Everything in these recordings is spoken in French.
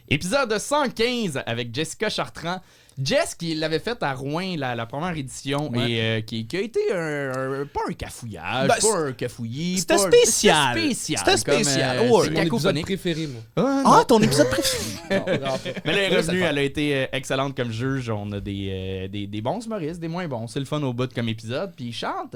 Épisode 115 avec Jessica Chartrand. Jess, qui l'avait fait à Rouen, la première édition, et qui a été pas un cafouillage, pas un cafouillis. C'était spécial. C'était spécial. C'est mon épisode préféré, moi. Ton épisode préféré. Mais elle est revenue, elle a été excellente comme juge. On a des bons humoristes, des moins bons. C'est le fun au bout comme épisode. Puis ils chantent.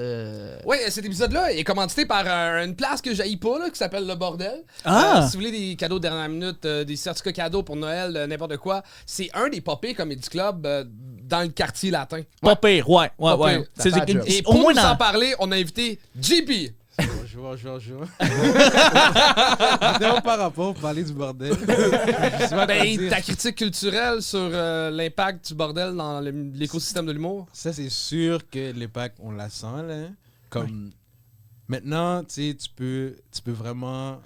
Oui, cet épisode-là est commandité par une place que j'haïs pas, là, qui s'appelle Le Bordel. Si vous voulez des cadeaux de dernière minute, des certificats cadeaux pour Noël, n'importe quoi, c'est un des popés Comedy Club dans le quartier latin. Pas pire, ouais. Et pour nous en parler, on a invité JP. Bonjour. Évidemment, par rapport pour parler du bordel. Ta critique culturelle sur l'impact du bordel dans l'écosystème de l'humour. Ça, c'est sûr que l'impact, on la sent, là. Comme maintenant, tu sais, tu peux vraiment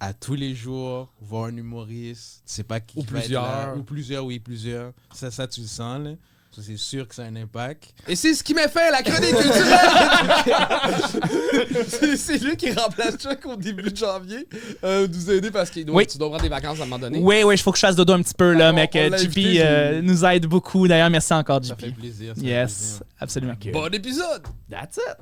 à tous les jours voir un humoriste, tu sais pas qui ou va plusieurs. être là. Ou plusieurs. Ça tu le sens, là. Ça, c'est sûr que ça a un impact. Et c'est ce qui m'a fait la chronique culturelle. c'est lui qui remplace Chuck au début de janvier. Nous aider parce qu'il doit, tu dois prendre des vacances à un moment donné. Oui, il faut que je fasse dodo un petit peu, là, mec. JP nous aide beaucoup. D'ailleurs, merci encore, JP. Ça fait plaisir. Yes, absolument. Okay. Bon épisode. That's it.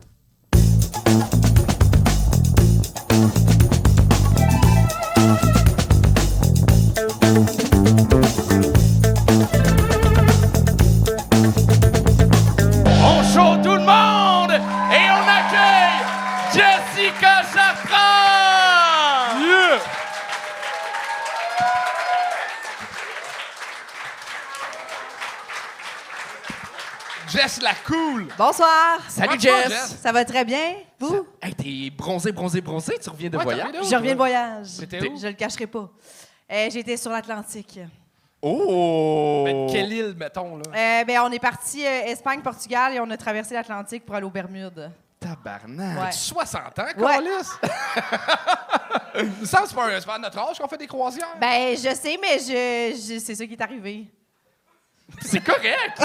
Bonjour tout le monde et on accueille Jessica Chartrand! Yeah! Jess la cool. Bonsoir. Salut Comment tu vas, Jess! Ça va très bien? Vous? Hey, t'es bronzé, tu reviens de Ouais, voyage? t'as Je reviens de voyage. C'était où? Je le cacherai pas. J'étais sur l'Atlantique. Oh! Mais quelle île, mettons, là? On est parti Espagne, Portugal et on a traversé l'Atlantique pour aller aux Bermudes. Tabarnak! Ouais. 60 ans, Ouais. câlisse? Ça, c'est pas à notre âge qu'on fait des croisières. Je sais, mais c'est ça qui est arrivé. C'est correct!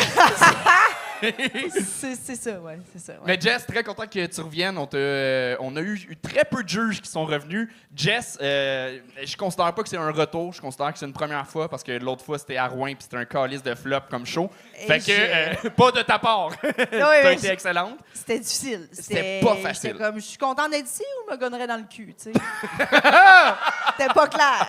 C'est ça, ouais, c'est ça. Ouais. Mais Jess, très content que tu reviennes. On a eu très peu de juges qui sont revenus. Jess, je considère pas que c'est un retour. Je considère que c'est une première fois parce que l'autre fois, c'était à Rouen puis c'était un calice de flop comme show. Fait que, pas de ta part. T'as été excellente. C'était difficile. C'était pas facile. C'était comme, je suis content d'être ici ou je me gonnerais dans le cul, tu sais? C'était pas clair.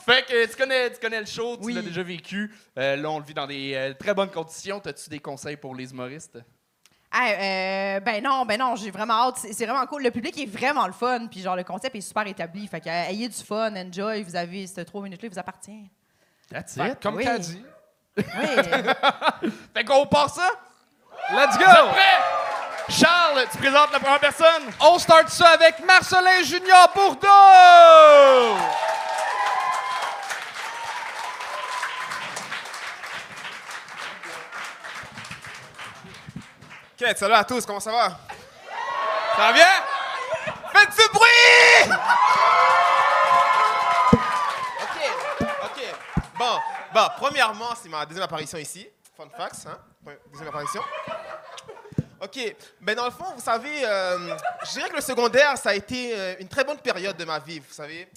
Fait que tu connais le show, tu Oui. l'as déjà vécu. Là, on le vit dans des très bonnes conditions. T'as-tu des conseils pour les humoristes? Non, j'ai vraiment hâte. C'est vraiment cool. Le public est vraiment le fun, puis genre le concept est super établi. Fait que ayez du fun, enjoy. Vous avez ces 3 minutes-là, il vous appartient. That's Fait, it. comme Oui. t'as dit. Oui. Fait qu'on part ça? Let's Vous go! êtes prêts? Charles, tu présentes la première personne? On start ça avec Marcelin Junior Bourdeau! Ok, salut à tous, comment ça va? Ça va bien? Faites du bruit! Ok. Bon, premièrement, c'est ma deuxième apparition ici. Fun facts, hein? Deuxième apparition. Ok, ben dans le fond, vous savez, je dirais que le secondaire, ça a été une très bonne période de ma vie, vous savez.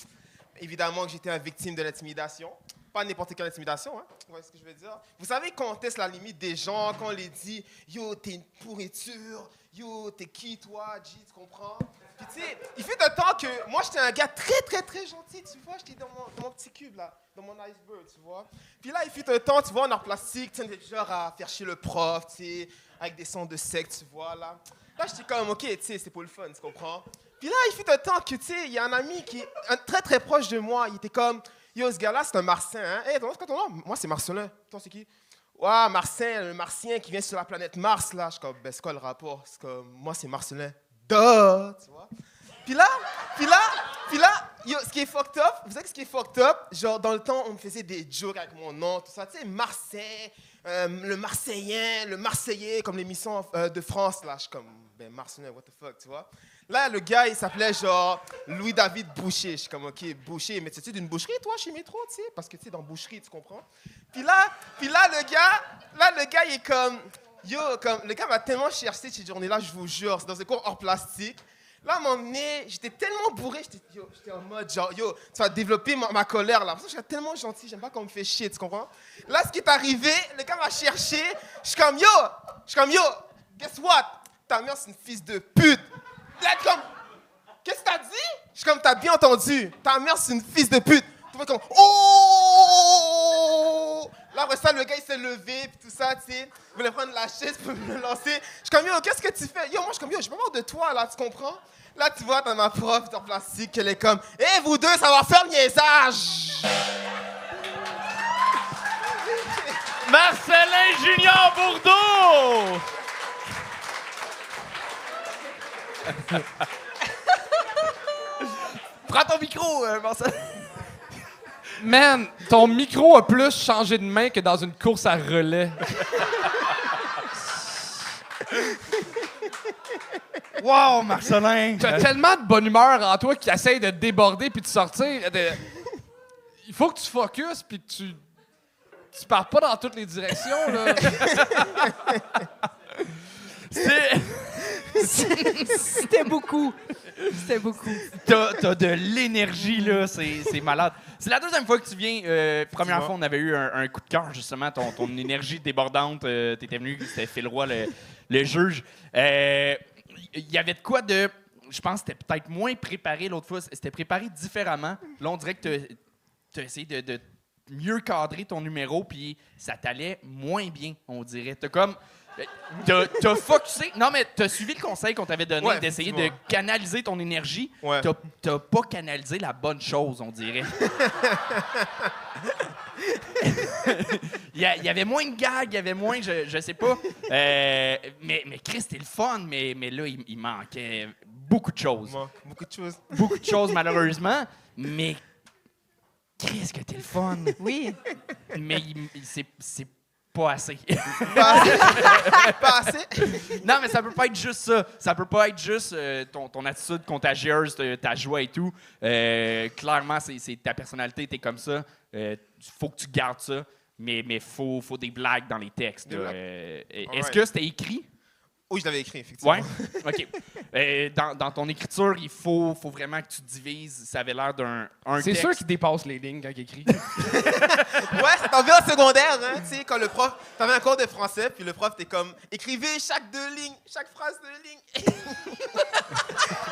Évidemment que j'étais une victime de l'intimidation. Pas n'importe quelle intimidation, hein? Vous voyez ce que je veux dire? Vous savez quand on teste la limite des gens, quand on les dit « Yo, t'es une pourriture. Yo, t'es qui, toi, G, tu comprends? » Puis tu sais, il fait de temps que moi, j'étais un gars très gentil, tu vois? J'étais dans mon petit cube, là, dans mon iceberg, tu vois? Puis là, il fait de temps, tu vois, en art plastique, tu sais, on est genre à faire chier le prof, tu sais, avec des sons de sexe, tu vois, là. Là, j'étais comme, OK, tu sais, c'est pour le fun, tu comprends? Puis là, il fait de temps que, tu sais, il y a un ami qui est très proche de moi, il était comme... Yo, ce gars-là, c'est un Martien, hein? Hey, c'est quoi ton nom? Moi, c'est Marcelin. Toi, c'est qui? Ouais, Martien, le Martien qui vient sur la planète Mars, là. Je suis comme, ben, c'est quoi le rapport? C'est comme, moi, c'est Marcelin. Duh! Tu vois? Puis là, yo, ce qui est fucked up, vous savez ce qui est fucked up? Genre, dans le temps, on me faisait des jokes avec mon nom, tout ça. Tu sais, Marseille, le Marseillien, le Marseillais, comme l'émission de France, là. Je suis comme, ben, Marcelin, what the fuck, tu vois? Là, le gars, il s'appelait genre Louis-David Boucher. Je suis comme, OK, Boucher, mais tu sais d'une boucherie, toi, chez Métro, tu sais? Parce que tu sais, dans boucherie, tu comprends? Puis là, le gars, il est comme, yo, comme, le gars m'a tellement cherché cette journée-là, je vous jure, c'est dans un cours hors plastique. Là, à un moment donné, j'étais tellement bourré, j'étais en mode genre, yo, tu vas développer ma colère là. Parce que je suis tellement gentil, j'aime pas qu'on me fait chier, tu comprends? Là, ce qui est arrivé, le gars m'a cherché, je suis comme, yo, guess what? Ta mère, c'est une fils de pute. Là, comme, qu'est-ce que t'as dit? Je suis comme, t'as bien entendu, ta mère, c'est une fils de pute. Tu vois comme, oh! Là, après ça, le gars, il s'est levé, puis tout ça, tu sais. Il voulait prendre la chaise pour me lancer. Je suis comme, yo, qu'est-ce que tu fais? Yo, moi, je suis comme, yo, j'ai pas peur de toi, là, tu comprends? Là, tu vois, dans ma prof en plastique, elle est comme, hé, vous deux, ça va faire niaisage! Marcelin Junior Bourdeau! Prends ton micro, Marcelin. Man, ton micro a plus changé de main que dans une course à relais. Wow, Marcelin! T'as tellement de bonne humeur en toi qui essaye de te déborder puis de sortir. Il faut que tu focuses puis que tu pars pas dans toutes les directions, là. C'était beaucoup. C'était beaucoup. T'as de l'énergie, là. C'est malade. C'est la deuxième fois que tu viens. Première fois, on avait eu un coup de cœur, justement. Ton énergie débordante. T'étais venu, c'était Phil Roy, le juge. Il y avait de quoi de... Je pense que c'était peut-être moins préparé l'autre fois. C'était préparé différemment. Là, on dirait que t'as essayé de mieux cadrer ton numéro, puis ça t'allait moins bien, on dirait. T'as comme... T'as focusé... Non, mais t'as suivi le conseil qu'on t'avait donné d'essayer de canaliser ton énergie. Ouais. T'as pas canalisé la bonne chose, on dirait. Il y avait moins de gags, il y avait moins... Je sais pas. Mais Chris, c'était le fun, mais là, il manquait beaucoup de choses. Beaucoup de choses. Beaucoup de choses, malheureusement. Mais Chris, que t'es le fun. Oui. Mais c'est pas assez. Pas assez? Non, mais ça peut pas être juste ça. Ça peut pas être juste ton attitude contagieuse, ta joie et tout. Clairement, c'est ta personnalité, t'es comme ça. Faut que tu gardes ça, mais faut des blagues dans les textes. Là. Est-ce que c'était écrit? Oui, je l'avais écrit, effectivement. Ouais? OK. Dans ton écriture, il faut vraiment que tu divises. Ça avait l'air d'un C'est texte. sûr qu'il dépasse les lignes quand il écrit. Ouais, ça t'en vient en secondaire, hein, tu sais, quand le prof... T'avais un cours de français, puis le prof, t'es comme, écrivez chaque 2 lignes, chaque phrase 2 lignes.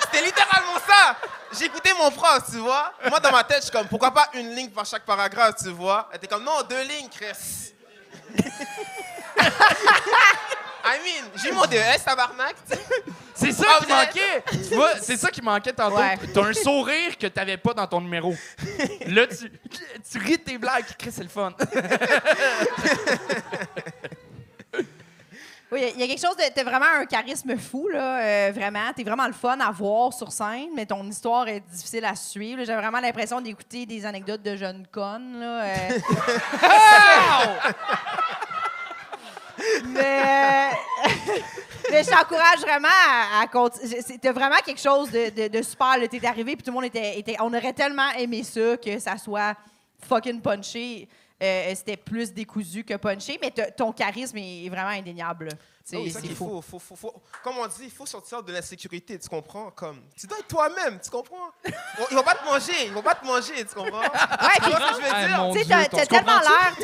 C'était littéralement ça. J'écoutais mon prof, tu vois. Moi, dans ma tête, je suis comme, pourquoi pas une ligne par chaque paragraphe, tu vois. Elle était comme, non, 2 lignes, Chris. I mean, j'ai eu mon DES, tabarnak, tu sais. C'est ça qui manquait! Tu vois, c'est ça qui manquait tantôt. Ouais. T'as un sourire que t'avais pas dans ton numéro. Là, tu ris de tes blagues. Chris, c'est le fun. Oui, il y a quelque chose de... T'as vraiment un charisme fou, là, vraiment. T'es vraiment le fun à voir sur scène, mais ton histoire est difficile à suivre. J'ai vraiment l'impression d'écouter des anecdotes de jeunes connes, là. Mais je t'encourage vraiment à continuer. T'as vraiment quelque chose de super. Là. T'es arrivé, puis tout le monde était... On aurait tellement aimé ça, que ça soit fucking punché. C'était plus décousu que punché, mais ton charisme est vraiment indéniable. Oui, c'est fou. Comme on dit, il faut sortir de l'insécurité, tu comprends? Comme, tu dois être toi-même, tu comprends? Ils vont pas te manger, tu comprends? Ouais, Tu vois ce que je veux dire? mon Tu sais, Dieu, t'as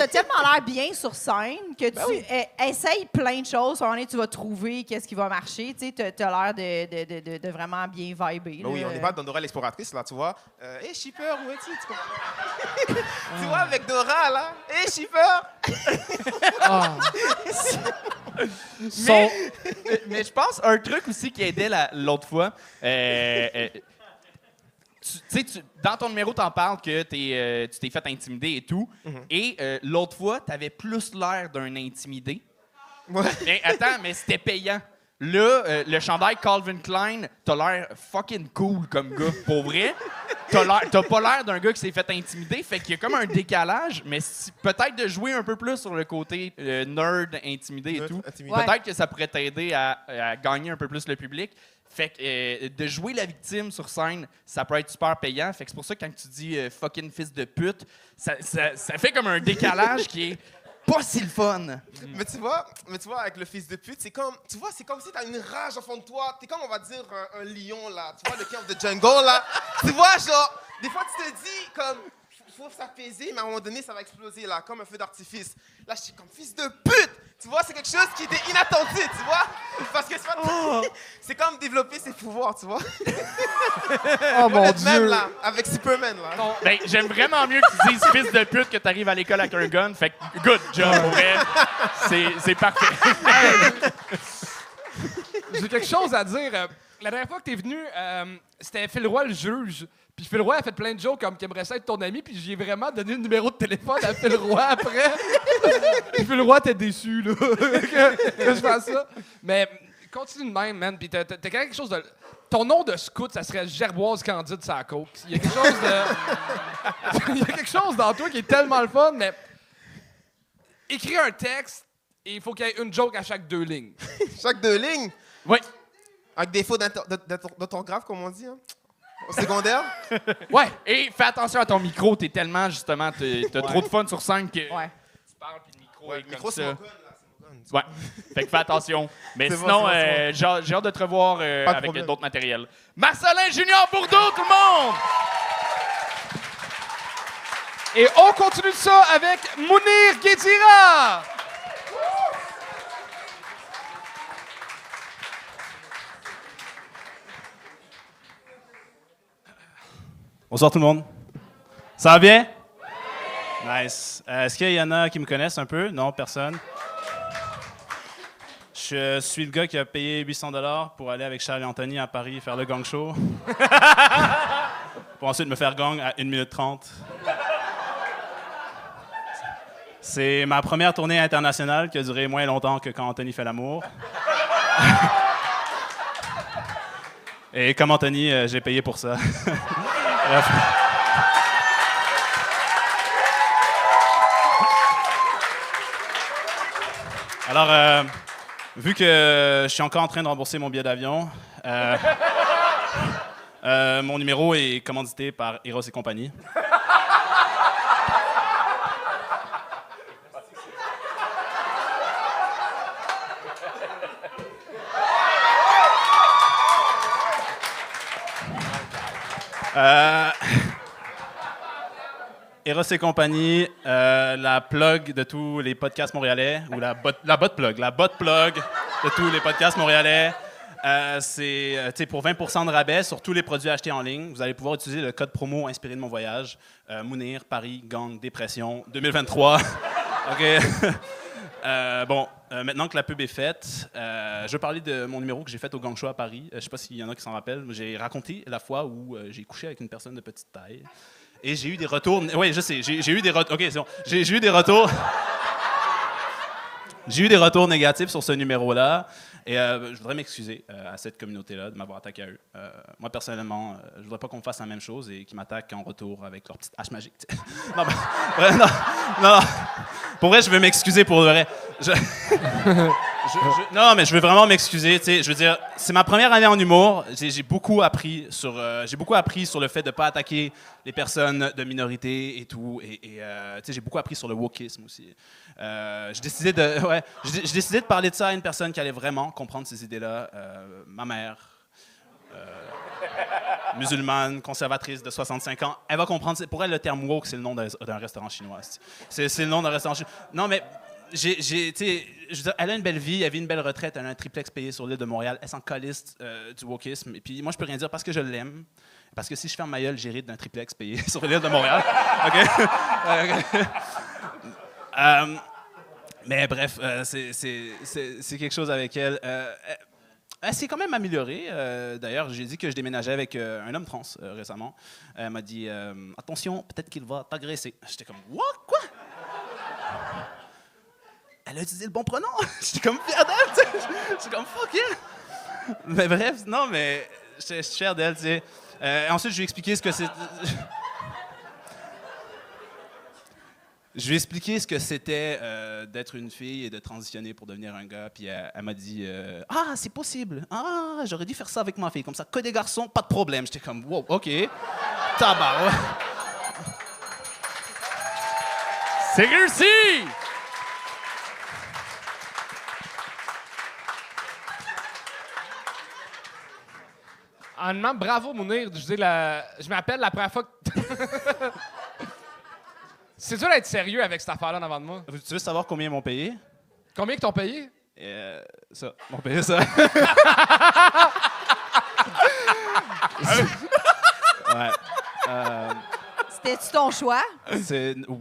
tellement l'air bien sur scène que tu essayes plein de choses. À un moment donné, tu vas trouver qu'est-ce qui va marcher. Tu sais, t'as l'air de vraiment bien vibrer. Ben oui, on n'est pas dans Dora l'exploratrice, là, tu vois. Hey, shipper, où es-tu? Tu comprends? Tu vois, avec Dora, là. Hey, shipper! Mais je pense un truc aussi qui aidait l'autre fois. Dans ton numéro, t'en parles que tu t'es fait intimider et tout. Et l'autre fois, t'avais plus l'air d'un intimidé. Ouais. Mais attends, mais c'était payant. Là, le chandail Calvin Klein, t'as l'air fucking cool comme gars. Pour vrai, t'as pas l'air d'un gars qui s'est fait intimider. Fait qu'il y a comme un décalage, mais peut-être de jouer un peu plus sur le côté nerd, intimidé et tout. Ouais. Peut-être que ça pourrait t'aider à gagner un peu plus le public. Fait que de jouer la victime sur scène, ça peut être super payant. Fait que c'est pour ça que quand tu dis fucking fils de pute, ça fait comme un décalage qui est pas si le fun. Mais tu vois, avec le fils de pute, c'est comme si t'as une rage au fond de toi. T'es comme, on va dire, un lion, là. Tu vois, le King of the Jungle, là. Tu vois, genre, des fois, tu te dis, comme, faut s'apaiser, mais à un moment donné, ça va exploser, là, comme un feu d'artifice. Là, je suis comme, fils de pute! Tu vois, c'est quelque chose qui était inattendu, tu vois? Parce que c'est comme développer ses pouvoirs, tu vois? Oh mon Dieu! Même, là, avec Superman, là. Non. Ben, j'aime vraiment mieux que tu dises fils de pute que t'arrives à l'école avec un gun. Fait que good job, pour vrai. C'est parfait. J'ai quelque chose à dire. La dernière fois que t'es venu, c'était Phil Roy le juge. Puis Phil Roy a fait plein de jokes comme qu'il aimerait ça être ton ami. Puis j'ai vraiment donné le numéro de téléphone à Phil Roy après. Puis Phil Roy était déçu là, que je fasse ça. Mais continue de même, man. Puis t'as quelque chose de... Ton nom de scout, ça serait Gerboise Candide sa coke. Il y a quelque chose de... Il y a quelque chose dans toi qui est tellement le fun, mais... Écris un texte et il faut qu'il y ait une joke à chaque 2 lignes. Chaque 2 lignes? Oui. Avec des fautes d'orthographe, comme on dit, hein? Au secondaire? Ouais. Et fais attention à ton micro. T'es tellement, justement, t'as trop de fun sur scène que Ouais. tu parles puis le micro Ouais, est le micro, comme c'est ça. mon gun, là. C'est mon gun. Ouais. Fait que fais attention. Mais C'est bon, sinon, c'est bon, j'ai hâte de te revoir Pas de avec problème. d'autres matériels. Marcelin Junior Bourdeau, tout le monde! Et on continue ça avec Mounir Guédira. Bonsoir tout le monde. Ça va bien? Nice. Est-ce qu'il y en a qui me connaissent un peu? Non, personne. Je suis le gars qui a payé 800$ pour aller avec Charles et Anthony à Paris faire le gang show. Pour ensuite me faire gang à 1 minute 30. C'est ma première tournée internationale qui a duré moins longtemps que quand Anthony fait l'amour. Et comme Anthony, j'ai payé pour ça. Bref. Alors, vu que je suis encore en train de rembourser mon billet d'avion, mon numéro est commandité par Eros et compagnie. Eros et compagnie, la plug de tous les podcasts montréalais, ou la bot plug de tous les podcasts montréalais. C'est pour 20% de rabais sur tous les produits achetés en ligne. Vous allez pouvoir utiliser le code promo inspiré de mon voyage. Mounir, Paris, Gang, Dépression, 2023. OK. Maintenant que la pub est faite, je vais parler de mon numéro que j'ai fait au Gang Show à Paris. Je ne sais pas s'il y en a qui s'en rappellent. J'ai raconté la fois où j'ai couché avec une personne de petite taille. Et j'ai eu des retours... Oui, je sais, j'ai eu des retours... OK, c'est bon. J'ai eu des retours... J'ai eu des retours négatifs sur ce numéro-là. Et je voudrais m'excuser à cette communauté-là de m'avoir attaqué à eux. Moi, personnellement, je voudrais pas qu'on me fasse la même chose et qu'ils m'attaquent en retour avec leur petite hache magique. Non, non. Pour vrai, je veux m'excuser pour le vrai. Non, mais je veux vraiment m'excuser. Je veux dire, c'est ma première année en humour. J'ai beaucoup appris sur le fait de pas attaquer les personnes de minorité et tout. Et j'ai beaucoup appris sur le wokisme aussi. J'ai décidé de parler de ça à une personne qui allait vraiment comprendre ces idées-là. Ma mère, musulmane, conservatrice de 65 ans, elle va comprendre. Pour elle, le terme woke, c'est le nom d'un restaurant chinois. C'est le nom d'un restaurant chinois. Non, mais je veux dire, elle a une belle vie, elle vit une belle retraite, elle a un triplex payé sur l'île de Montréal, elle s'en calisse du wokisme. Et puis moi, je peux rien dire parce que je l'aime. Parce que si je ferme ma gueule, j'hérite d'un triplex payé sur l'île de Montréal. OK? Mais bref, c'est quelque chose avec elle. Elle s'est quand même améliorée. D'ailleurs, j'ai dit que je déménageais avec un homme trans récemment. Elle m'a dit « Attention, peut-être qu'il va t'agresser. » J'étais comme « What? Quoi? » Elle a utilisé le bon pronom. J'étais comme fier d'elle. J'étais comme « Fuck yeah! » Mais bref, non, mais j'étais fier d'elle, tu sais. Ensuite, je lui ai expliqué ce que c'est... Je lui ai expliqué ce que c'était d'être une fille et de transitionner pour devenir un gars. Puis elle m'a dit « Ah, c'est possible. Ah, j'aurais dû faire ça avec ma fille. Comme ça, que des garçons, pas de problème. » J'étais comme « Wow, OK. Tabarouette. » C'est réussi! Honnêtement, bravo, Mounir. Je m'appelle la première fois que... C'est dur d'être sérieux avec cette affaire-là en avant de moi. Tu veux savoir combien ils m'ont payé? Combien qu'ils t'ont payé? Ça. Ils m'ont payé ça. Ouais. C'était-tu ton choix?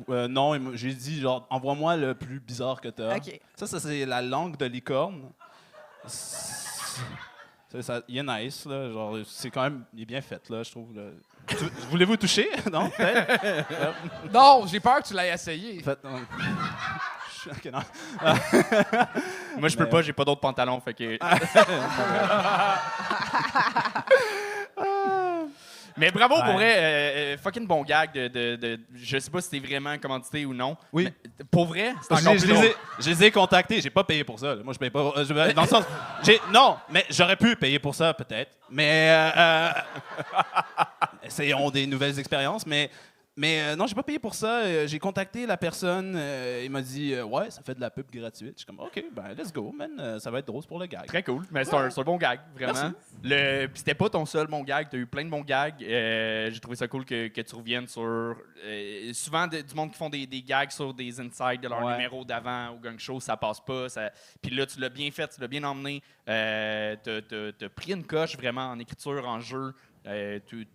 Non, j'ai dit, genre, envoie-moi le plus bizarre que t'as. OK. Ça, c'est la langue de licorne. Il est nice, là. Genre, c'est quand même... Il est bien fait, là, je trouve. Là. Voulez-vous toucher? Non, peut-être? Non, j'ai peur que tu l'aies essayé. En fait, non. Ok, non. Moi, je peux pas, j'ai pas d'autres pantalons, fait que... Mais bravo, pour vrai, fucking bon gag je sais pas si c'était vraiment commandité ou non. Oui. Mais pour vrai, c'est encore plus drôle. Je les ai contactés. J'ai pas payé pour ça. Là. Moi, je paye pas. Dans le sens, non, mais j'aurais pu payer pour ça, peut-être. Mais essayons des nouvelles expériences. Mais non, j'ai pas payé pour ça. J'ai contacté la personne. Il m'a dit ouais, ça fait de la pub gratuite. Je suis comme OK, ben let's go, man. Ça va être drôle pour le gag. Très cool. Mais c'est un bon gag, vraiment. Puis c'était pas ton seul bon gag. T'as eu plein de bons gags. J'ai trouvé ça cool que tu reviennes sur... souvent, du monde qui font des gags sur des insides de leur numéro d'avant au gang show, ça passe pas. Puis là, tu l'as bien fait, tu l'as bien emmené. T'as pris une coche vraiment en écriture, en jeu.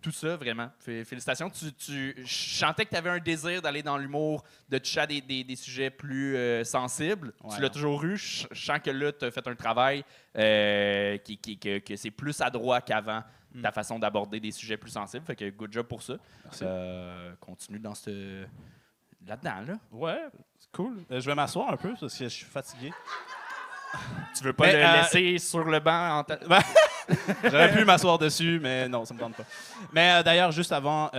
Tout ça, vraiment. Félicitations. Je sentais que tu avais un désir d'aller dans l'humour, de toucher à des sujets plus sensibles. Ouais, tu l'as toujours eu. Je sens que là, tu as fait un travail que c'est plus adroit qu'avant, ta façon d'aborder des sujets plus sensibles. Fait que good job pour ça. Merci. Continue dans là-dedans, là. Ouais, c'est cool. Je vais m'asseoir un peu parce que je suis fatigué. Tu veux pas le laisser sur le banc J'aurais pu m'asseoir dessus, mais non, ça me tente pas. Mais d'ailleurs, juste avant,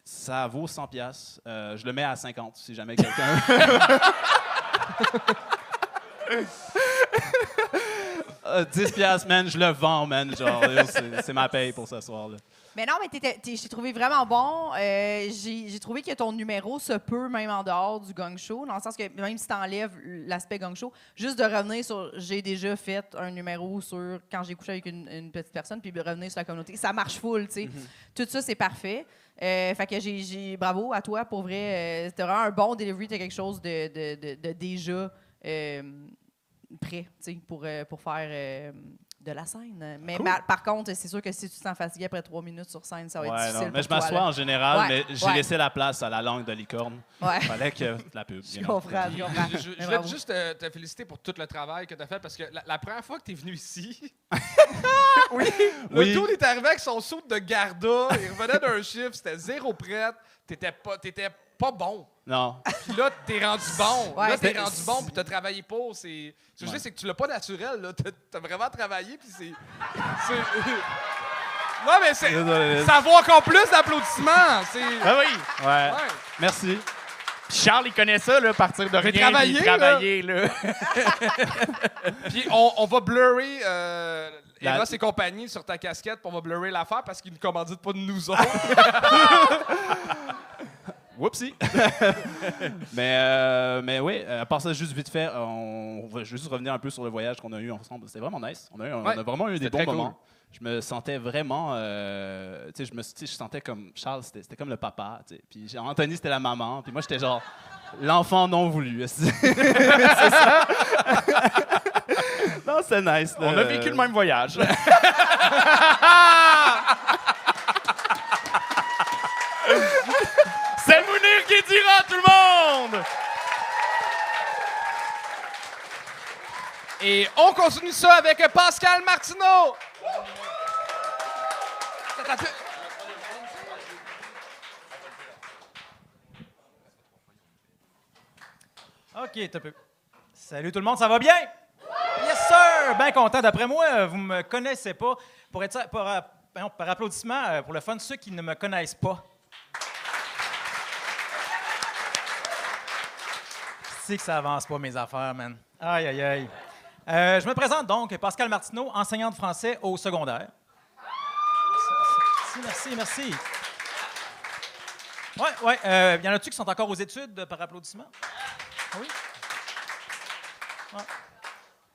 ça vaut 100$. Je le mets à 50$, si jamais quelqu'un... 10$, man, je le vends, man. Genre, c'est ma paye pour ce soir, là. Mais non, mais j'ai trouvé vraiment bon. J'ai trouvé que ton numéro se peut même en dehors du gang show, dans le sens que même si tu enlèves l'aspect gang show, juste de revenir sur j'ai déjà fait un numéro sur quand j'ai couché avec une petite personne, puis de revenir sur la communauté. Ça marche full, tu sais. Tout ça, c'est parfait. Fait que bravo à toi, pour vrai. Tu auras un bon delivery, tu as quelque chose de déjà prêt, tu sais, pour faire... de la scène. Mais cool. Par contre, c'est sûr que si tu te sens fatigué après 3 minutes sur scène, ça va être difficile. Non, mais je pour toi, m'assois là. en général, mais j'ai Ouais. laissé la place à la langue de licorne. Ouais. Fallait que la pub. Je comprends. Je voulais juste te féliciter pour tout le travail que tu as fait parce que la première fois que tu es venu ici, le tour est arrivé avec son saut de Garda, il revenait d'un chiffre, c'était 0 prête, t'étais pas bon. Non. Puis là, t'es rendu bon. Ouais, Là, t'es rendu bon, puis t'as travaillé pour. Ce que je sais, c'est que tu l'as pas naturel, là. T'as vraiment travaillé, puis c'est... Non, mais ça vaut encore plus d'applaudissements. Ah oui! Ouais. Merci. Puis Charles, il connaît ça, là, partir de rien, travailler, puis travailler, là. Puis on va blurrer Eros et compagnie sur ta casquette, puis on va blurrer l'affaire parce qu'ils ne commanditent pas de nous autres. Whoopsie! mais oui, à part ça, juste vite fait, on va juste revenir un peu sur le voyage qu'on a eu ensemble. C'était vraiment nice. On a vraiment eu des bons moments. Cool. Je me sentais vraiment... tu sais, je sentais comme... Charles, c'était comme le papa, tu sais. Puis Anthony, c'était la maman. Puis moi, j'étais genre l'enfant non voulu. C'est ça. Non, c'est nice. Là. On a vécu le même voyage. C'est Mounir qui dira, tout le monde! Et on continue ça avec Pascal Martineau. OK, t'as peu. Salut tout le monde, ça va bien? Yes, sir! Bien content. D'après moi, vous me connaissez pas. Par applaudissement, pour le fun, ceux qui ne me connaissent pas. C'est que ça avance pas, mes affaires, man. Aïe, aïe, aïe. Je me présente donc, Pascal Martineau, enseignant de français au secondaire. Merci. Ouais. Y en a-tu qui sont encore aux études par applaudissement? Oui? Ouais.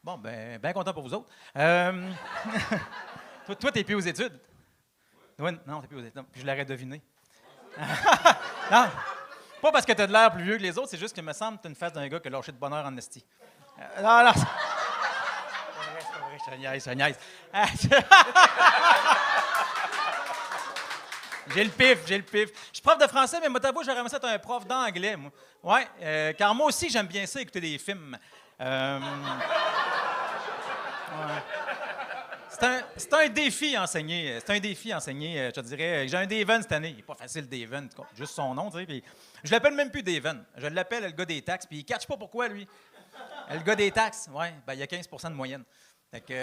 Bon, ben content pour vous autres. Toi, t'es plus aux études? Oui, non, t'es plus aux États-Unis. Je l'aurais deviné. Non, pas parce que t'as de l'air plus vieux que les autres, c'est juste que me semble que t'as une face d'un gars qui a lâché de bonheur en esti. Non, non. C'est pas vrai, je te niaise. J'ai le pif. Je suis prof de français, mais moi, t'avoue, j'aurais aimé ça être un prof d'anglais, moi. Ouais, car moi aussi, j'aime bien ça, écouter des films. Ouais. C'est un défi enseigner. Je te dirais. J'ai un Daven cette année. Il n'est pas facile, Daven. Juste son nom, tu sais. Puis je l'appelle même plus Daven. Je l'appelle le gars des taxes. Puis il ne catch pas pourquoi, lui. Le gars des taxes, ouais, ben il y a 15 % de moyenne. Fait que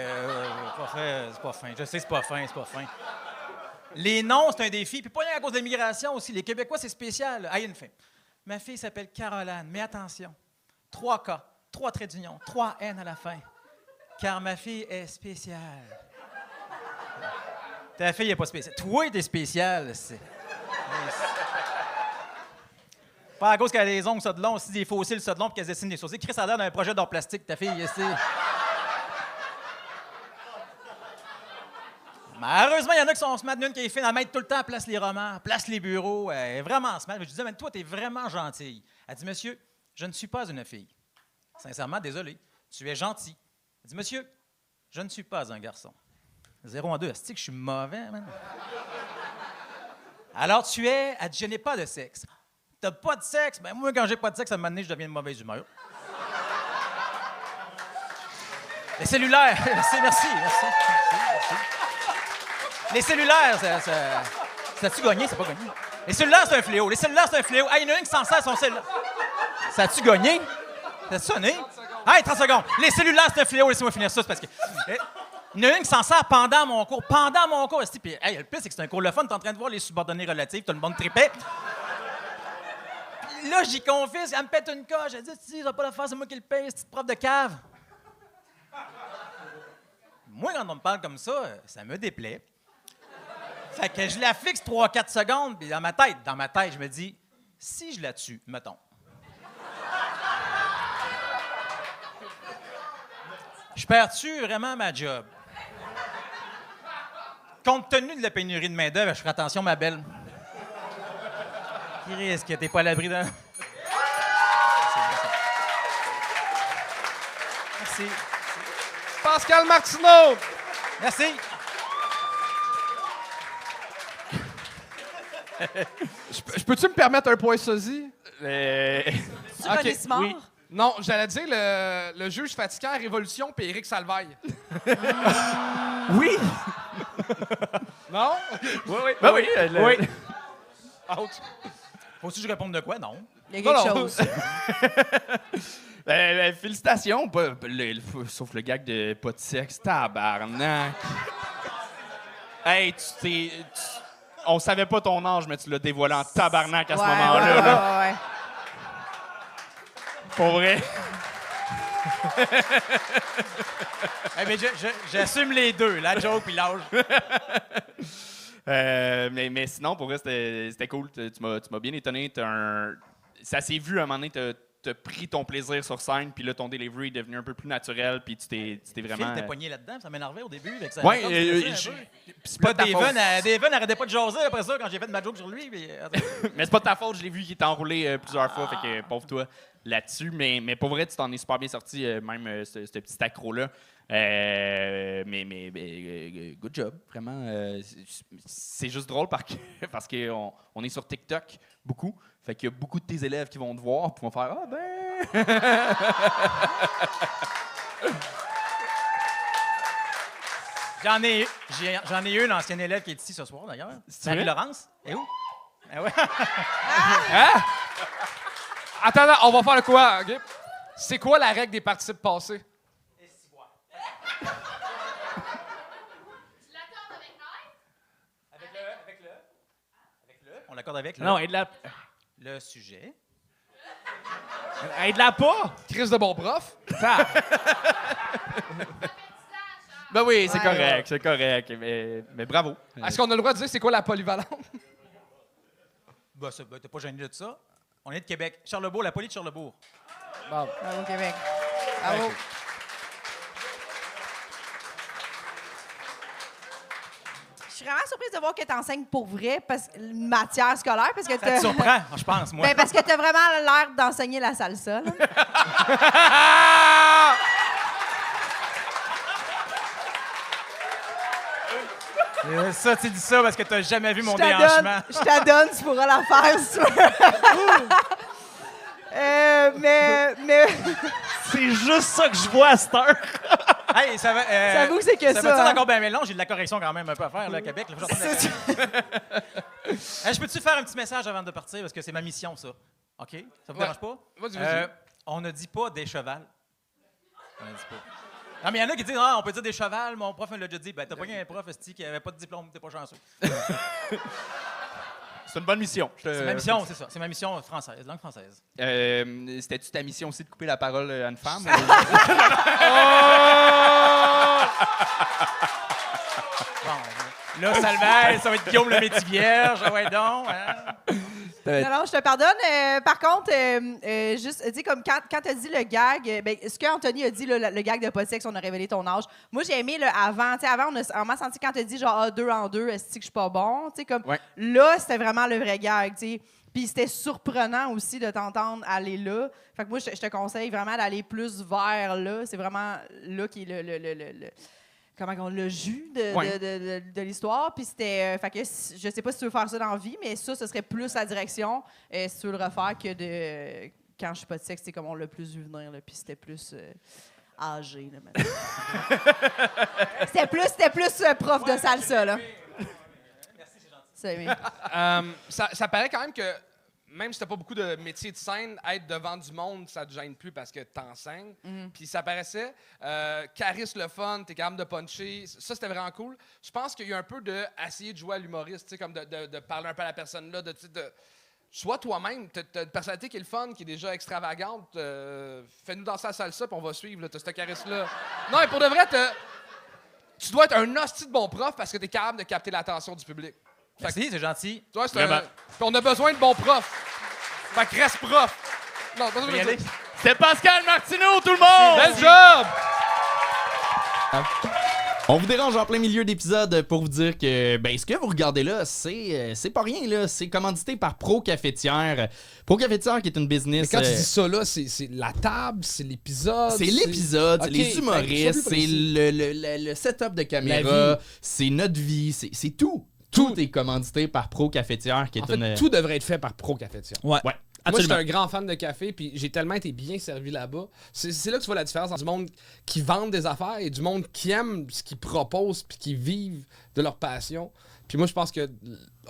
c'est pas fin. Je sais, c'est pas fin. Les noms, c'est un défi. Puis pas rien à cause de l'immigration aussi. Les Québécois, c'est spécial. Ah, il y a une fin. Ma fille s'appelle Caroline. Mais attention, 3 K, 3 traits d'union, 3 N à la fin. Car ma fille est spéciale. Ta fille n'est pas spéciale. Toi, t'es spécial. Pas à cause qu'elle a des ongles ça de long, aussi des fossiles ça de long, puis qu'elle dessine des sourcils. Chris, ça a l'air d'un projet d'or plastique, ta fille. Malheureusement, il y en a qui sont smart, une qui est fine, elle m'aide tout le temps, place les romans, place les bureaux. Elle est vraiment smart. Je disais, mais toi, t'es vraiment gentille. Elle dit, monsieur, je ne suis pas une fille. Sincèrement, désolé. Tu es gentil. Elle dit, monsieur, je ne suis pas un garçon. 0 en 2, est-ce que je suis mauvais, man? Alors tu es, elle dit, je n'ai pas de sexe. T'as pas de sexe? Ben moi, quand j'ai pas de sexe, à un moment donné, je deviens de mauvaise humeur. Les cellulaires, merci. Les cellulaires, ça a-tu gagné? C'est pas gagné. Les cellulaires, c'est un fléau. Ah, il y en a un qui s'en sert son cellulaire. Ça a-tu gagné? Ça a-tu sonné? Hey, 30 secondes. Les cellulaires, c'est un fléau. Laissez-moi finir ça, c'est parce que... Il y en a une qui s'en sert pendant mon cours. Puis, hey, le pire, c'est que c'est un cours le fun. T'es en train de voir les subordonnées relatives. Tout le monde tripait. Puis là, j'y confie. Elle me pète une coche. Elle dit, si, ça va pas le faire, c'est moi qui le paye, cette petite prof de cave. Moi, quand on me parle comme ça me déplaît. Fait que je la fixe 3-4 secondes. Puis dans ma tête, je me dis, si je la tue, mettons. Je perds-tu vraiment ma job? Compte tenu de la pénurie de main-d'œuvre, je ferai attention, ma belle. Qui risque que t'es pas à l'abri d'un. Merci. Pascal Martineau! Merci. Je peux-tu me permettre un point sosie? Tu connais ce mort? Oui. Non, j'allais dire le juge fatiguant à Révolution puis Éric Salvaille. Oui! Non? Oui. Oui. Ouch. Faut-tu que je réponde de quoi? Non. Il y a quelque chose. Félicitations. Sauf le gag de pas de sexe. Tabarnak. Hey, on savait pas ton âge, mais tu l'as dévoilé en tabarnak à ce moment-là. Ouais. Pour vrai. Mais j'assume les deux, la joke et l'âge. Mais sinon, pour vrai, c'était cool. Tu m'as bien étonné. Ça s'est vu à un moment donné, t'as pris ton plaisir sur scène, puis là, ton delivery est devenu un peu plus naturel, puis tu t'es vraiment... Phil, t'es poigné là-dedans, ça m'énervait au début. Ouais, c'est pas Daven arrêtait pas de jaser après ça quand j'ai fait ma joke sur lui. Puis... Mais c'est pas de ta faute, je l'ai vu, il était enroulé plusieurs fois, fait que pauvre toi là-dessus. Mais pour vrai, tu t'en es super bien sorti, même ce petit accro-là. Mais good job, vraiment. C'est juste drôle parce qu'on est sur TikTok beaucoup. Fait qu'il y a beaucoup de tes élèves qui vont te voir et vont faire « Ah ben! » J'en ai une ancienne élève qui est ici ce soir, d'ailleurs. Marie-Laurence. Et où? Ah ouais. Hein? Attends, on va faire quoi? Okay? C'est quoi la règle des participes passés? On l'accorde avec Non, le sujet. aide-la pas! Chris de bon prof? Ben oui, c'est correct. Mais bravo. Est-ce qu'on a le droit de dire c'est quoi la polyvalente? T'es pas gêné de ça. On est de Québec. Charlebourg, la poly de Charlebourg. Bravo. Bravo, Québec. Bravo. Je suis vraiment surprise de voir que tu enseignes pour vrai, une matière scolaire, parce que Ça te surprend, je pense, moi. Ben, parce que tu as vraiment l'air d'enseigner la salsa. Là. Ça, tu dis ça parce que t'as jamais vu mon Je déhanchement. t'adonne, tu pourras la faire si tu veux. Mais C'est juste ça que je vois à cette heure. Hey, ça va. j'avoue que c'est que ça. Ça va hein. encore bien long. J'ai de la correction quand même un peu à faire, là, à Québec. Là. Hey, je peux-tu faire un petit message avant de partir parce que c'est ma mission, ça. OK? Ça vous dérange pas? Vas-y. On ne dit pas des chevals. On ne dit pas. Non, mais il y en a qui disent, ah, on peut dire des chevals. Mon prof me l'a déjà dit. Ben, t'as pas eu un prof, qui avait pas de diplôme, t'es pas chanceux. C'est une bonne mission. C'est ma mission, c'est ça. C'est ma mission française, langue française. C'était-tu ta mission aussi de couper la parole à une femme? Bon, là, Salvaire, ça va être Guillaume le métier vierge. Ouais, donc. Hein? Non, je te pardonne. Par contre, juste, tu sais, comme quand tu as dit le gag, ben, ce qu'Anthony a dit, là, le gag de Podsex, on a révélé ton âge. Moi, j'ai aimé le avant. Tu sais, avant, on m'a senti quand tu as dit genre 2 en 2, est-ce que je suis pas bon? Tu sais, comme là, c'était vraiment le vrai gag, tu sais. Puis c'était surprenant aussi de t'entendre aller là. Fait que moi, je te conseille vraiment d'aller plus vers là. C'est vraiment là qui est le jus de l'histoire. Puis c'était. Fait que je sais pas si tu veux faire ça dans la vie, mais ça, ce serait plus la direction si tu veux le refaire que de. Quand je suis pas de sexe, c'est comme on l'a plus vu venir, là, puis c'était plus âgé. Là, c'était plus prof de salsa, là. Ça paraît quand même que, même si t'as pas beaucoup de métier de scène, être devant du monde, ça te gêne plus parce que t'enseignes. Puis ça paraissait, charisme le fun, t'es capable de puncher. Ça, c'était vraiment cool. Je pense qu'il y a un peu d'essayer de jouer à l'humoriste, tu sais, comme de parler un peu à la personne là, sois toi-même. T'as une personnalité qui est le fun, qui est déjà extravagante. Fais-nous danser la salsa, puis on va suivre. T'as ce charisme-là. Non, mais pour de vrai, tu dois être un hostie de bon prof parce que t'es capable de capter l'attention du public. Merci, c'est gentil. Tu vois, puis on a besoin de bons profs. Fait que reste prof. Non, pas besoin de dire. C'est Pascal Martineau, tout le monde! Bel job! On vous dérange en plein milieu d'épisode pour vous dire que ce que vous regardez là, c'est pas rien, là. C'est commandité par Pro Cafetière. Pro Cafetière qui est une business. Mais quand tu dis ça, là, c'est la table, c'est l'épisode. C'est l'épisode, Okay, c'est les humoristes, c'est le setup de caméra, c'est notre vie, c'est tout. Tout est commandité par Pro Cafetière qui est en fait, tout devrait être fait par Pro Cafetière. Ouais. Moi, je suis un grand fan de café, puis j'ai tellement été bien servi là-bas. C'est là que tu vois la différence entre du monde qui vend des affaires et du monde qui aime ce qu'ils proposent puis qui vivent de leur passion. Puis moi, je pense que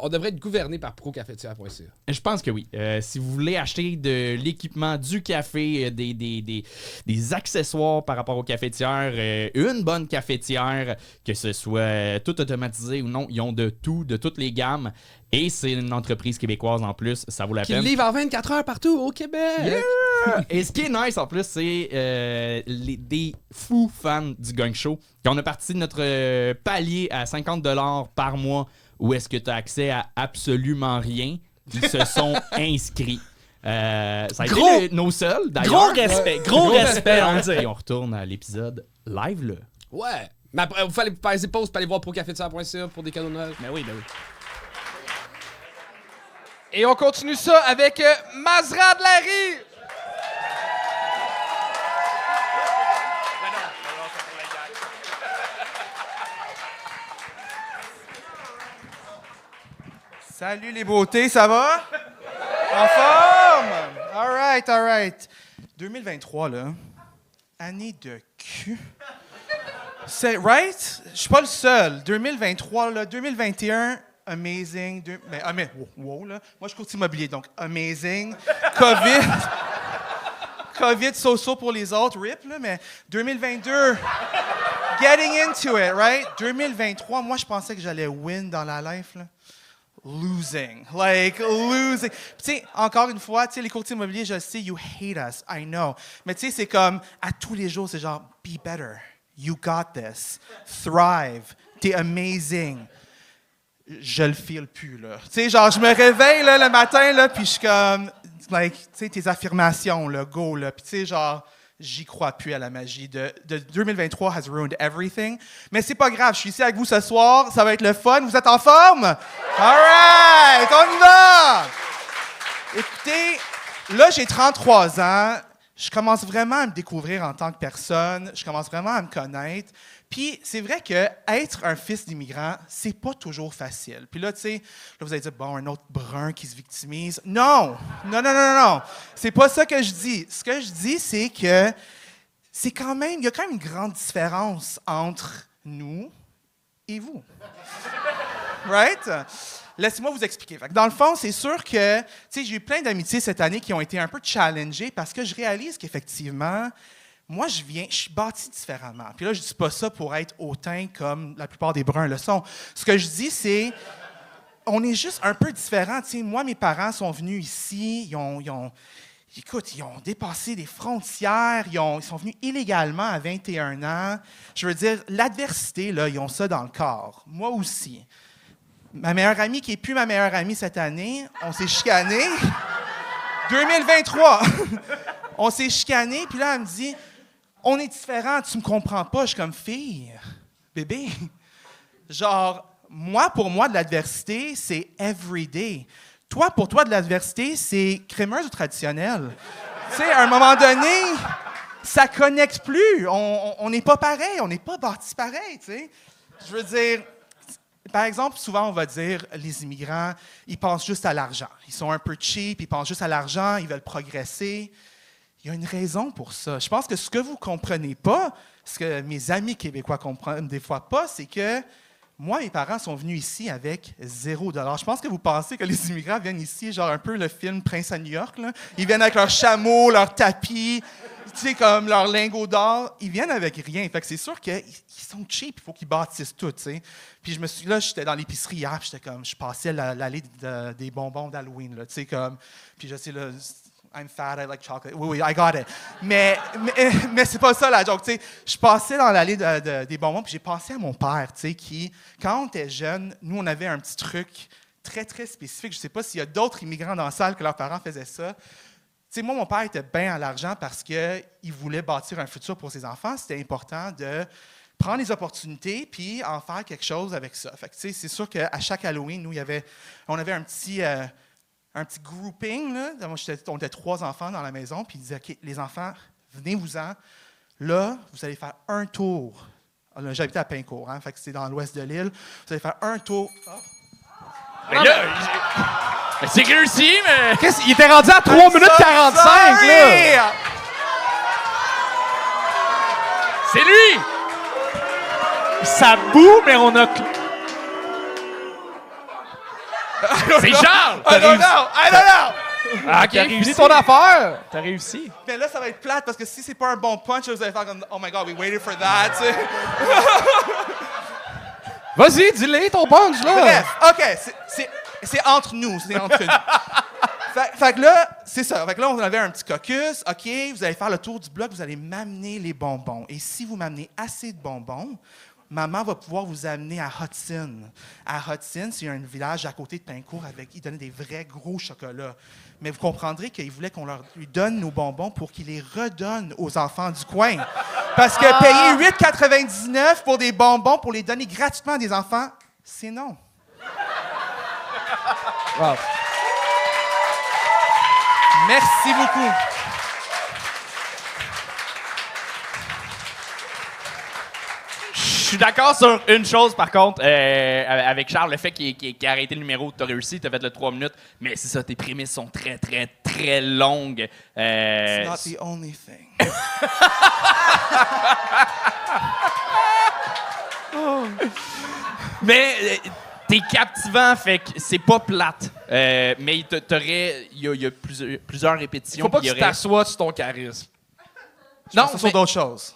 on devrait être gouverné par procafetière.ca. Je pense que oui. Si vous voulez acheter de l'équipement, du café, des accessoires par rapport aux cafetières, une bonne cafetière, que ce soit tout automatisé ou non, ils ont de tout, de toutes les gammes. Et c'est une entreprise québécoise en plus, ça vaut la peine. Qui livre en 24 heures partout au Québec! Yeah! Et ce qui est nice en plus, c'est des fous fans du Gang Show. Quand on a parti de notre palier à 50$ par mois, où est-ce que tu as accès à absolument rien, ils se sont inscrits. Ça a été nos seuls, d'ailleurs. Gros respect, on dit. Et on retourne à l'épisode live, là. Ouais! Mais après, vous fallait passer pause pour aller voir procafetière.ca pour des cadeaux de Noël. Ben oui. Et on continue ça avec Mazra de Larry! Salut les beautés, ça va? En forme? All right. 2023, là, année de cul. C'est right? Je suis pas le seul. 2023, là, 2021, amazing. Wow, là. Moi, je courtier immobilier, donc amazing. COVID, so-so pour les autres, rip, là, mais 2022, getting into it, right? 2023, moi, je pensais que j'allais win dans la life, là. Losing. Tu sais, encore une fois, tu sais, les courtiers immobiliers, je sais, you hate us, I know. Mais tu sais, c'est comme, à tous les jours, c'est genre, be better. You got this. Thrive. T'es amazing. Je le feel plus, là. Tu sais, genre, je me réveille, là, le matin, là, puis je suis comme, tu sais, tes affirmations, là, go, là. Puis tu sais, genre, j'y crois plus à la magie. De 2023 has ruined everything. Mais c'est pas grave, je suis ici avec vous ce soir. Ça va être le fun. Vous êtes en forme? All right! On y va! Écoutez, là, j'ai 33 ans. Je commence vraiment à me découvrir en tant que personne. Je commence vraiment à me connaître. Puis c'est vrai que être un fils d'immigrant, c'est pas toujours facile. Puis là, tu sais, là, vous allez dire, bon, un autre brun qui se victimise. Non! Non. C'est pas ça que je dis. Ce que je dis, c'est que il y a quand même une grande différence entre nous et vous. Right? Laissez-moi vous expliquer. Fait que dans le fond, c'est sûr que j'ai eu plein d'amitiés cette année qui ont été un peu challengées parce que je réalise qu'effectivement, moi, je suis bâti différemment. Puis là, je dis pas ça pour être hautain comme la plupart des Bruns le sont. Ce que je dis, c'est on est juste un peu différents. Moi, mes parents sont venus ici, ils ont dépassé des frontières, ils sont venus illégalement à 21 ans. Je veux dire, l'adversité, là, ils ont ça dans le corps. Moi aussi. Ma meilleure amie, qui n'est plus ma meilleure amie cette année, on s'est chicanés. 2023! On s'est chicanés, puis là, elle me dit, on est différents, tu me comprends pas. Je suis comme, fille, bébé. Genre, pour moi, de l'adversité, c'est everyday. Pour toi, de l'adversité, c'est crémeuse ou traditionnelle? Tu sais, à un moment donné, ça connecte plus. On n'est pas pareil, on n'est pas bâtis pareil, tu sais. Je veux dire... Par exemple, souvent, on va dire, les immigrants, ils pensent juste à l'argent. Ils sont un peu cheap, ils pensent juste à l'argent, ils veulent progresser. Il y a une raison pour ça. Je pense que ce que vous ne comprenez pas, ce que mes amis québécois comprennent des fois pas, c'est que moi, mes parents sont venus ici avec $0. Je pense que vous pensez que les immigrants viennent ici, genre un peu le film Prince à New York, là. Ils viennent avec leur chameau, leur tapis, tu sais, comme leur lingot d'or. Ils viennent avec rien. Fait que c'est sûr qu'ils sont cheap, il faut qu'ils bâtissent tout, tu sais. Puis j'étais dans l'épicerie hier, puis je passais l'allée des bonbons d'Halloween, là, tu sais, comme, puis je sais, là, I'm fat, I like chocolate. Oui, I got it. Mais c'est pas ça la joke, tu sais. Je passais dans l'allée des bonbons, puis j'ai pensé à mon père, tu sais, qui, quand on était jeune, nous, on avait un petit truc très, très spécifique. Je sais pas s'il y a d'autres immigrants dans la salle que leurs parents faisaient ça. Tu sais, moi, mon père était bien à l'argent parce qu'il voulait bâtir un futur pour ses enfants. C'était important de prendre les opportunités puis en faire quelque chose avec ça. Fait que, tu sais, c'est sûr qu'à chaque Halloween, nous, on avait un petit grouping, là. Moi, on était 3 enfants dans la maison, puis ils disaient, OK, les enfants, venez-vous-en. Là, vous allez faire un tour. J'habitais à Pincourt, hein, fait que c'est dans l'ouest de l'île. Vous allez faire un tour. Oh. Mais là, c'est réussi, mais... Il était rendu à 3 minutes 45, là! C'est lui! Ça boue, mais on a... C'est Charles! I don't know! Ah, t'as réussi ton affaire! T'as réussi. Mais là, ça va être plate parce que si c'est pas un bon punch, vous allez faire comme oh my God, we waited for that. Tu sais. Vas-y, dis-le ton punch, là! Bref, OK, c'est entre nous. C'est entre nous. Fait que là, c'est ça. Fait que là, on avait un petit caucus. OK, vous allez faire le tour du bloc, vous allez m'amener les bonbons. Et si vous m'amenez assez de bonbons, maman va pouvoir vous amener à Hudson. À Hudson, c'est un village à côté de Pincourt ils donnaient des vrais gros chocolats. Mais vous comprendrez qu'ils voulaient qu'on lui donne nos bonbons pour qu'ils les redonnent aux enfants du coin. Parce que payer 8,99 pour des bonbons pour les donner gratuitement à des enfants, c'est non. Wow. Merci beaucoup. Je suis d'accord sur une chose, par contre, avec Charles, le fait qu'il a arrêté le numéro, tu as réussi, tu as fait le 3 minutes, mais c'est ça, tes prémices sont très, très, très longues. It's not the only thing. Mais t'es captivant, fait que c'est pas plate. Mais il y a plusieurs répétitions. Faut pas que tu t'assoies sur ton charisme. Non, ce sont d'autres choses.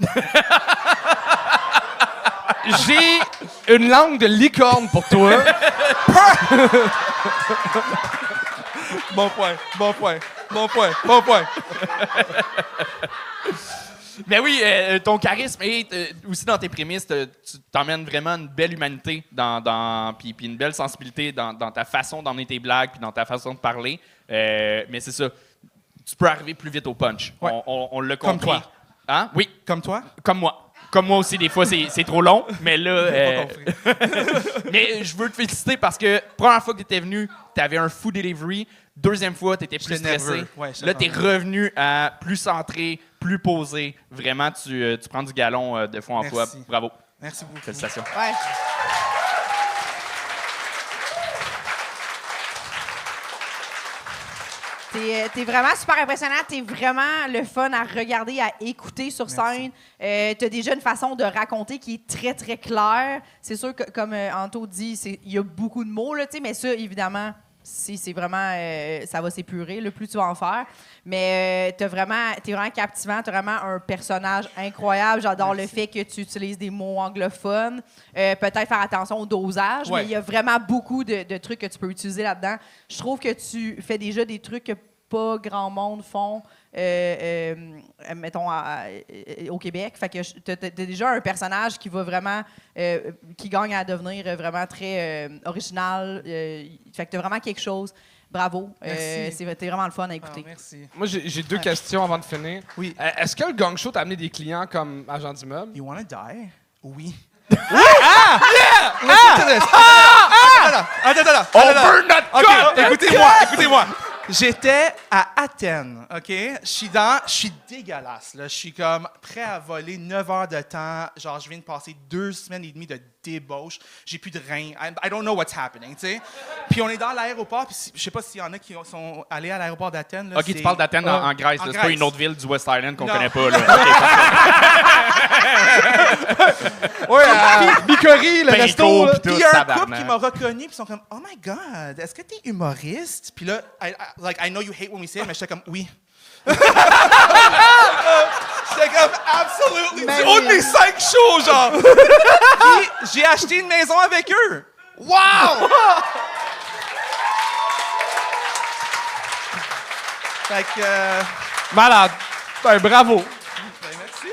J'ai une langue de licorne pour toi. Bon point. Mais oui, ton charisme et aussi dans tes prémices, tu t'emmènes vraiment une belle humanité puis une belle sensibilité dans ta façon d'emmener tes blagues puis dans ta façon de parler. Mais c'est ça, tu peux arriver plus vite au punch. Ouais. On l'a Comme compris. toi. Hein? Oui, Comme toi? comme moi. Comme moi aussi, des fois, c'est trop long, mais là... Pas compris. mais je veux te féliciter parce que première fois que tu étais venu, tu avais un food delivery. Deuxième fois, tu étais plus J'étais stressé. nerveux. Ouais, j'étais Là, tu es nerveux. revenu à plus centré, plus posé. Vraiment, tu prends du galon de fois en fois. Merci. Bravo. Merci beaucoup. Félicitations. Ouais. T'es vraiment super impressionnant. T'es vraiment le fun à regarder, à écouter sur scène. T'as déjà une façon de raconter qui est très, très claire. C'est sûr que, comme Anto dit, il y a beaucoup de mots, là, mais ça, évidemment, c'est vraiment... ça va s'épurer, le plus tu vas en faire. Mais t'es vraiment captivant. T'as vraiment un personnage incroyable. J'adore le fait que tu utilises des mots anglophones. Peut-être faire attention au dosage, Ouais. mais il y a vraiment beaucoup de trucs que tu peux utiliser là-dedans. Je trouve que tu fais déjà des trucs que pas grand monde font, mettons, au Québec. Fait que t'as déjà un personnage qui va vraiment... qui gagne à devenir vraiment très original. Fait que t'as vraiment quelque chose. Bravo. Merci. T'es vraiment le fun à écouter. Merci. Moi, j'ai deux questions avant de finir. Oui. Est-ce que le gang show t'a amené des clients comme agent d'immeuble? You wanna die? Oui. Attends. burn that OK, écoutez-moi. J'étais à Athènes, OK? Je suis dégueulasse, là. Je suis comme prêt à voler 9 heures de temps. Genre, je viens de passer 2 semaines et demie de débauche. J'ai plus de reins. I don't know what's happening, tu sais? Puis on est dans l'aéroport, puis je sais pas s'il y en a qui sont allés à l'aéroport d'Athènes. Là, OK, tu parles d'Athènes en Grèce. en C'est pas Grèce. une autre ville du West Island qu'on Non. connaît pas. Là. Ouais, Bicory, le resto. Perico, là. pis Puis tout, il y a un tabarnak. couple qui m'a reconnu, puis ils sont comme « Oh my God, est-ce que t'es humoriste? » Puis là, I know you hate when we say it, mais j'étais comme « Oui. » J'étais comme « Absolutely. » Mais C'est oui. un de mes 5 shows, genre. Puis j'ai acheté une maison avec eux. Wow! Fait que... Malade. Ben, bravo. merci.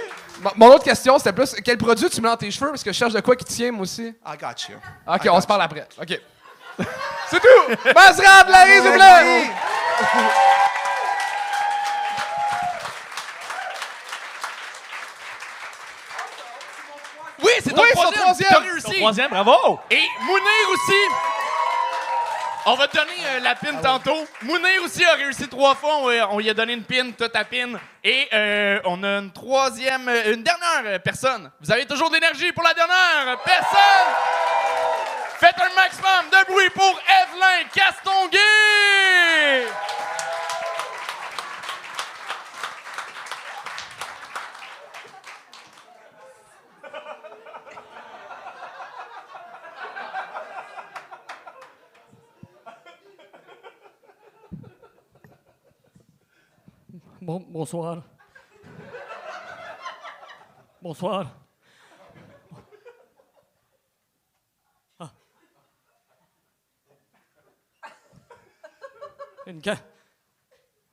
Mon autre question, c'était plus quel produit tu mets dans tes cheveux? Parce que je cherche de quoi qui tient, moi aussi. I got you. OK, I on got se parle après. OK. C'est tout! Masrad, la rise ou Merci. Oui, c'est ton Oui, son troisième. troisième. T'as réussi. Troisième, bravo! Et Mounir aussi. On va te donner la pin tantôt. Mounir aussi a réussi 3 fois. On lui a donné une pin, toute ta pin. Et on a une dernière personne. Vous avez toujours de l'énergie pour la dernière personne. Faites un maximum de bruit pour Evelyn Castonguay. Bonsoir. Bonsoir. Ah.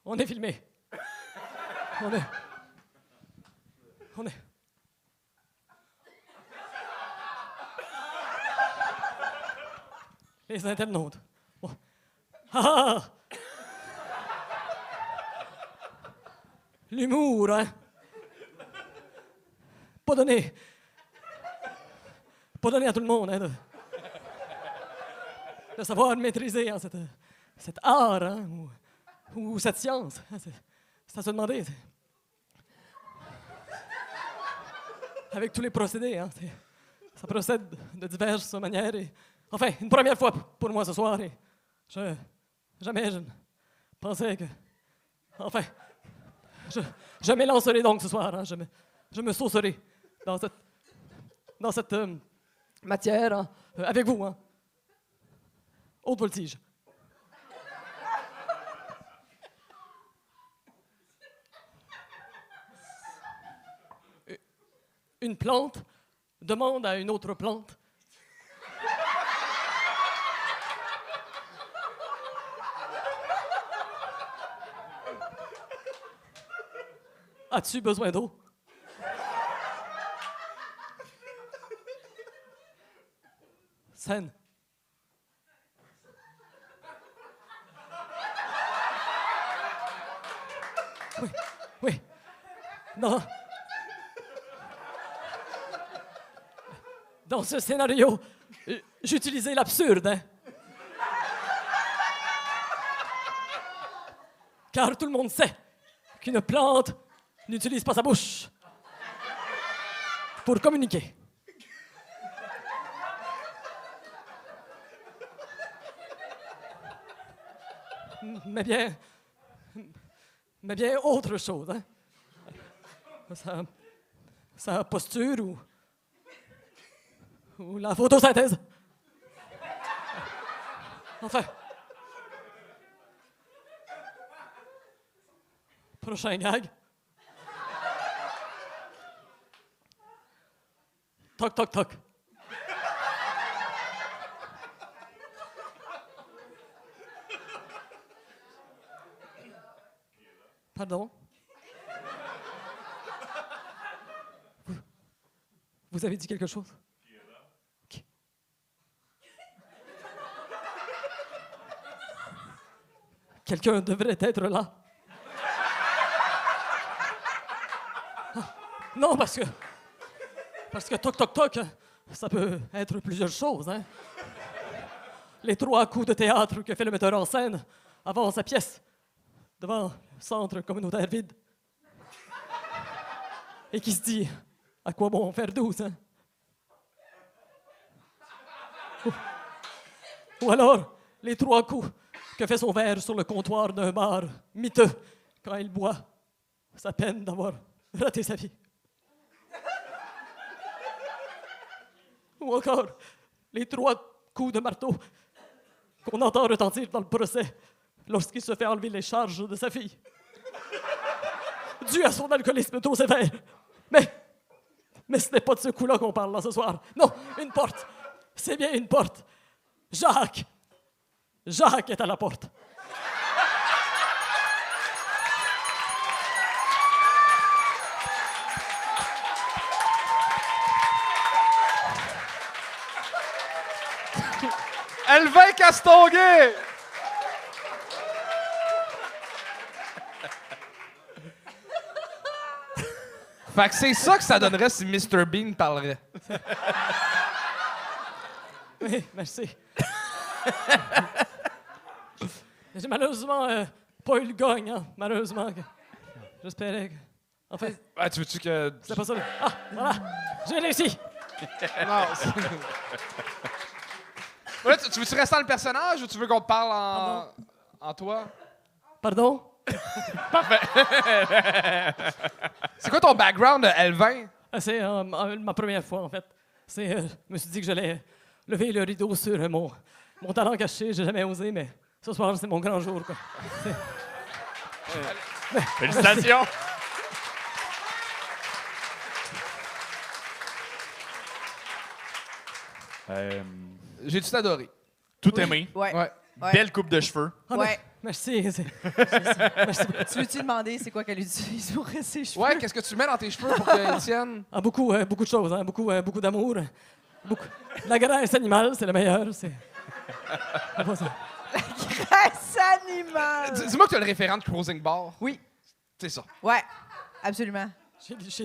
On est filmé. On est. Les internautes. Bon. Ah! L'humour, hein? Pas donné à tout le monde, hein, de savoir maîtriser hein, cet art, hein, ou cette science. Hein, c'est à se demander. Avec tous les procédés, hein, ça procède de diverses manières. Enfin, une première fois pour moi ce soir, et jamais je ne pensais que... Enfin... Je m'élancerai donc ce soir. Hein. Je me saucerai dans cette matière hein, avec vous. Hein. Haute voltige. Une plante demande à une autre plante. As-tu besoin d'eau? Scène. Oui. Dans ce scénario, j'utilisais l'absurde, hein? Car tout le monde sait qu'une plante n'utilise pas sa bouche pour communiquer. Mais bien autre chose, hein? Sa posture ou la photosynthèse. Enfin. Prochain gag. Toc, toc, toc. Pardon? Vous avez dit quelque chose? Qui? Quelqu'un devrait être là. Ah, non, parce que toc toc toc, ça peut être plusieurs choses, hein. Les 3 coups de théâtre que fait le metteur en scène avant sa pièce devant le centre communautaire vide. Et qui se dit, à quoi bon faire 12, hein? Ou alors, les 3 coups que fait son verre sur le comptoir d'un bar miteux quand il boit sa peine d'avoir raté sa vie. Ou encore, les 3 coups de marteau qu'on entend retentir dans le procès lorsqu'il se fait enlever les charges de sa fille. Dû à son alcoolisme trop sévère. Mais ce n'est pas de ce coup-là qu'on parle là ce soir. Non, une porte. C'est bien une porte. Jacques est à la porte. Elvin Castonguay! Fait que c'est ça que ça donnerait si Mr. Bean parlerait. Oui, merci. J'ai malheureusement pas eu le gagne, hein, malheureusement. J'espérais que... En fait... Ah, tu veux-tu que... C'est pas ça. Ah, voilà! J'ai réussi! Non, ouais, tu veux-tu rester dans le personnage ou tu veux qu'on te parle en toi? Pardon? Parfait. C'est quoi ton background, Elvin? C'est ma première fois, en fait. Je me suis dit que j'allais lever le rideau sur mon talent caché. J'ai jamais osé, mais ce soir, c'est mon grand jour, quoi. Félicitations! J'ai tout adoré. Tout aimé. Ouais. Belle coupe de cheveux. Ouais. Merci. Merci. Tu veux-tu demander c'est quoi qu'elle utilise pour ses cheveux? Ouais, qu'est-ce que tu mets dans tes cheveux pour qu'ils tiennent? Ah, beaucoup de choses, hein. Beaucoup d'amour. La graisse animale, c'est le meilleur. C'est pas ça. Graisse animale! Dis-moi que tu as le référent de Cruising Bar. Oui. C'est ça. Ouais, absolument. J'ai liché...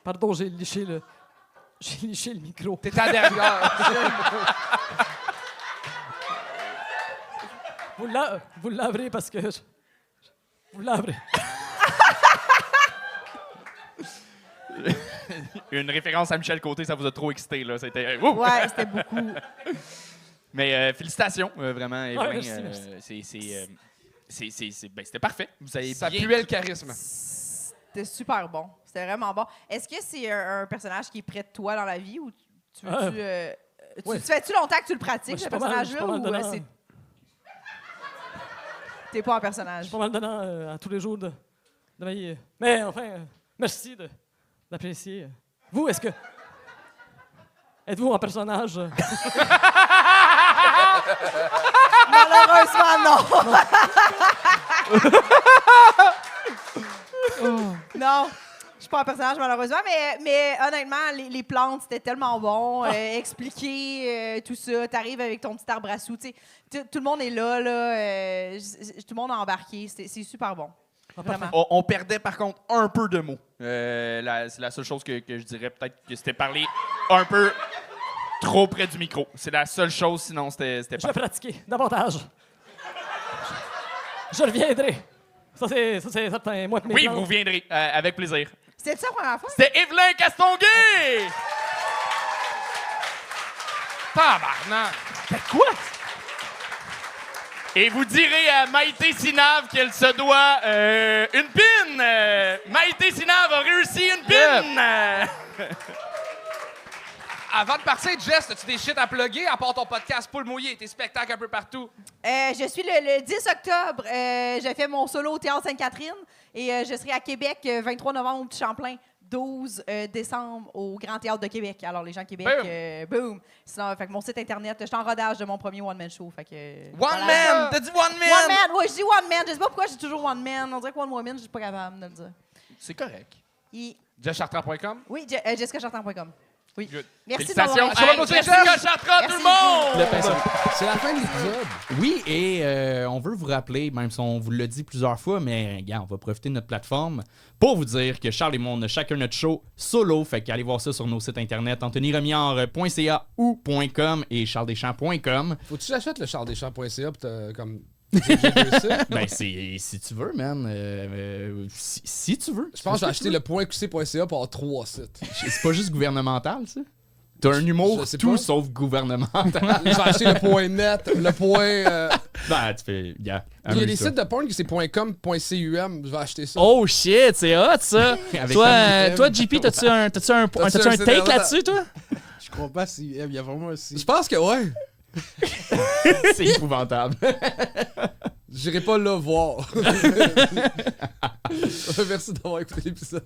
Pardon, j'ai liché le micro. T'étais à derrière. Vous laverez parce que... Vous laverez. Une référence à Michel Côté, ça vous a trop excité, là. C'était... Ouais, c'était beaucoup. Mais félicitations, vraiment, Evelyn. Merci. C'était parfait. Vous avez Ça bien... puait le charisme. C'était super bon. C'était vraiment bon. Est-ce que c'est un personnage qui est près de toi dans la vie ou tu veux-tu... ouais. Tu fais-tu longtemps que tu le pratiques, Moi, ce personnage-là, ou dedans. c'est... T'es pas un personnage? Je suis pas mal dedans à tous les jours de ma vie. Mais enfin, merci d'apprécier. Vous, est-ce que... Êtes-vous un personnage? Malheureusement, non. Non, je suis pas un personnage, malheureusement, mais honnêtement, les plantes, c'était tellement bon. Expliquer tout ça, t'arrives avec ton petit arbre à sous, tu sais, tout le monde est là, tout le monde a embarqué, c'est super bon. Vraiment. On perdait par contre un peu de mots. C'est la seule chose que je dirais, peut-être que c'était parler un peu trop près du micro. C'est la seule chose, sinon c'était Je vais pas. pratiquer davantage. Je reviendrai. Ça, c'est certain. Moi, de mes Oui, plans. vous viendrez, avec plaisir. C'était ça la première fois? C'était Evelyn Castonguay! Tabarnak! Quoi? Et vous direz à Maïté Sinave qu'elle se doit une pin! Maïté Sinave a réussi une pin! Avant de partir, Jess, as-tu des shit à plugger à part ton podcast Poule Mouillé et tes spectacles un peu partout? Je suis le 10 octobre. Je fais mon solo au Théâtre Sainte-Catherine et je serai à Québec 23 novembre au Petit Champlain, 12 décembre au Grand Théâtre de Québec. Alors, les gens de Québec, boom! Sinon, fait que mon site Internet, je suis en rodage de mon premier one-man show. Fait que, One man! T'as dit one man! One man! Oui, je dis one man. Je sais pas pourquoi je dis toujours one man. On dirait que one woman, je suis pas capable de le dire. C'est correct. JessChartrand.com? Oui, jessicachartrand.com. Oui. Good. Merci d'avoir... Félicitations. Hey, Jessica Chartrand, tout le monde! C'est la fin de l'épisode. Oui, et on veut vous rappeler, même si on vous l'a dit plusieurs fois, mais regarde, on va profiter de notre plateforme pour vous dire que Charles et moi, on a chacun notre show solo. Fait qu'allez voir ça sur nos sites internet, anthonyremillard.ca ou .com et charlesdeschamps.com. Faut-tu que j'achète le charlesdeschamps.ca pour te, comme... Ben, si tu veux, man. Si tu veux. Je pense que j'ai acheté le .qc.ca pour avoir 3 sites. C'est pas juste gouvernemental, ça? T'as un humour Je sais tout pas. sauf gouvernemental. J'ai acheté le .net, le point... Ben, tu fais... Yeah, Il y a des sites de porn qui c'est .com, .cum. Je vais acheter ça. Oh shit, c'est hot ça! Avec toi, JP, t'as-tu un take là-dessus, toi? Je crois pas si il y a vraiment aussi. Je pense que ouais. C'est épouvantable. J'irai pas là voir. Merci d'avoir écouté l'épisode.